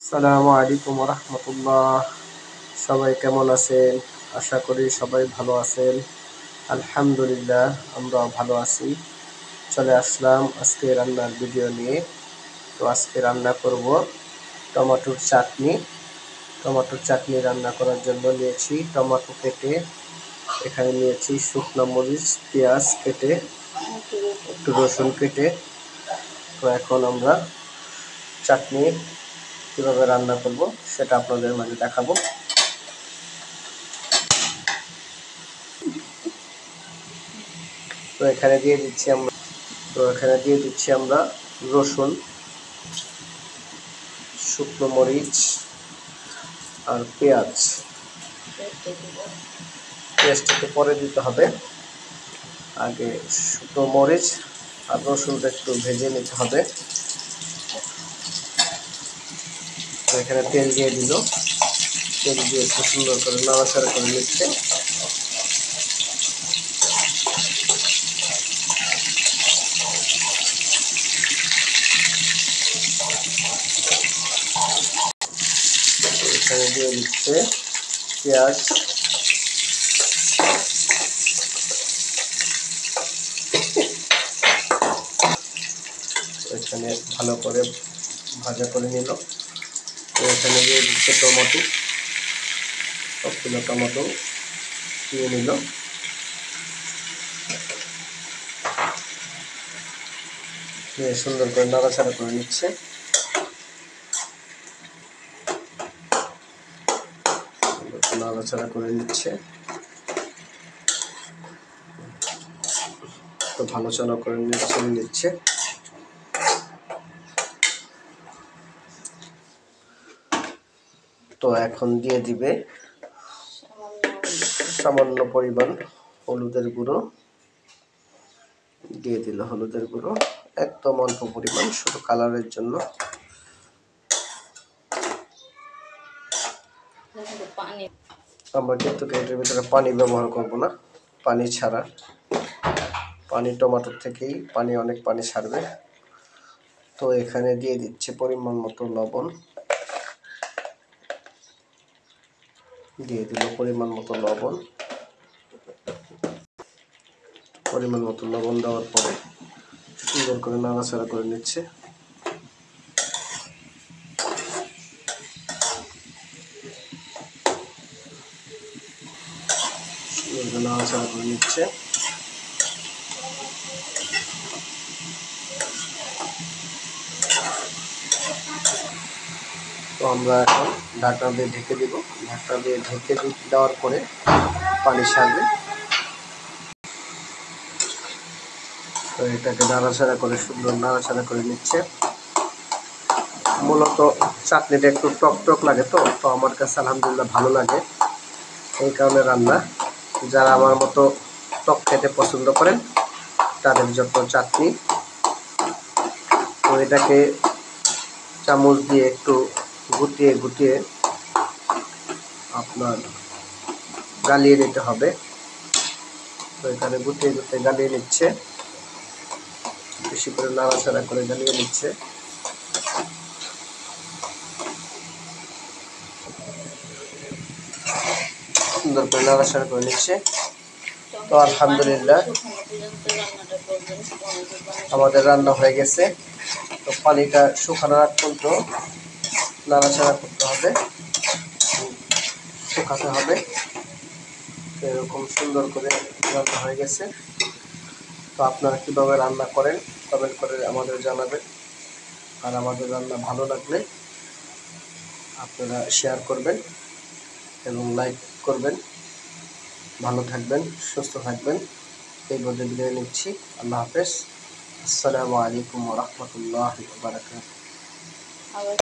আসসালামু আলাইকুম রহমতুল্লাহ। সবাই কেমন আছেন? আশা করি সবাই ভালো আছেন। আলহামদুলিল্লাহ, আমরাও ভালো আছি। চলে আসলাম আজকে রান্নার ভিডিও নিয়ে। তো আজকে রান্না করব টমেটোর চাটনি। টমেটোর চাটনি রান্না করার জন্য নিয়েছি টমেটো কেটে, এখানে নিয়েছি শুকনো মরিচ, পেঁয়াজ কেটে, একটু রসুন কেটে। তো এখন আমরা চাটনি কিভাবে রান্না করব সেটা আপনাদের মাঝে দেখাবো। তো এখানে দিয়ে দিচ্ছি আমরা রসুন, শুকনো মরিচ আর পেঁয়াজ। পেঁয়াজটাকে পরে দিতে হবে, আগে শুকনো মরিচ আর রসুনটা একটু ভেজে নিতে হবে। তো এখানে তেল দিয়ে দিল, তেল দিয়ে একটু সুন্দর করে নাড়াচাড়া করে নিচ্ছে। এখানে দিয়ে দিচ্ছে পেঁয়াজ, এখানে ভালো করে ভাজা করে নিল। তো এখানে দিয়ে দিচ্ছে টমেটো, সবগুলো টমেটো দিয়ে নিল। সুন্দর করে নাড়াচাড়া করে নিচ্ছে। নাড়াচাড়া করে নিচ্ছে তো ভালো চালা করে নিচ্ছে। তো এখন দিয়ে দিবে সামান্য পরিমাণ হলুদের গুঁড়ো, দিয়ে দিল হলুদের গুঁড়ো, একদম অল্প পরিমাণ, শুধু কালারের জন্য। আমরা কিন্তু এটার ভিতরে পানি ব্যবহার করব না, পানি ছাড়া। পানি টমেটোর থেকেই অনেক পানি ছাড়বে। তো এখানে দিয়ে দিচ্ছে পরিমাণ মতো লবণ, দিয়ে দিল পরিমাণ মতো লবণ। পরিমাণ মতো লবণ দেওয়ার পরে সুন্দর করে নাড়াচাড়া করে নিচ্ছে। নাড়াচাড়া করে নিচ্ছে। তো আমরা এখন ঢাকনা দিয়ে ঢেকে দিব। ঢাকনা দিয়ে ঢেকে দেওয়ার পরে পানি ছাড়বে। তো এটাকে নাড়াচাড়া করে সুন্দর নাড়াচাড়া করে নিচ্ছে। মূলত চাটনিটা একটু টক টক লাগে, তো আমার কাছে আলহামদুলিল্লাহ ভালো লাগে, এই কারণে রান্না। যারা আমার মতো টক খেতে পছন্দ করেন তাদের জন্য চাটনি। তো এটাকে চামচ দিয়ে একটু গুটিয়ে গুটিয়ে আপনার গালিয়ে নিতে হবে। তো এখানে গুটিয়ে গুটিয়ে গালিয়ে নিচ্ছে, বেশি করে নাড়াচাড়া করে গালিয়ে নিচ্ছে। সুন্দর করে নাড়াচাড়া করে নিচ্ছে। তো আলহামদুলিল্লাহ আমাদের রান্না হয়ে গেছে। তো পানিটা শুকানোর আগ পর্যন্ত নাড়াচাড়া করতে হবে, শুকাতে হবে। এরকম সুন্দর করে রান্না হয়ে গেছে। তো আপনারা কীভাবে রান্না করেন কমেন্ট করে আমাদের জানাবেন। আর আমাদের রান্না ভালো লাগলে আপনারা শেয়ার করবেন এবং লাইক করবেন। ভালো থাকবেন, সুস্থ থাকবেন, এই বলে বিদায় নিচ্ছি। আল্লাহ হাফেজ। আসসালামু আলাইকুম ওয়া রাহমাতুল্লাহি ওয়া বারাকাতুহু।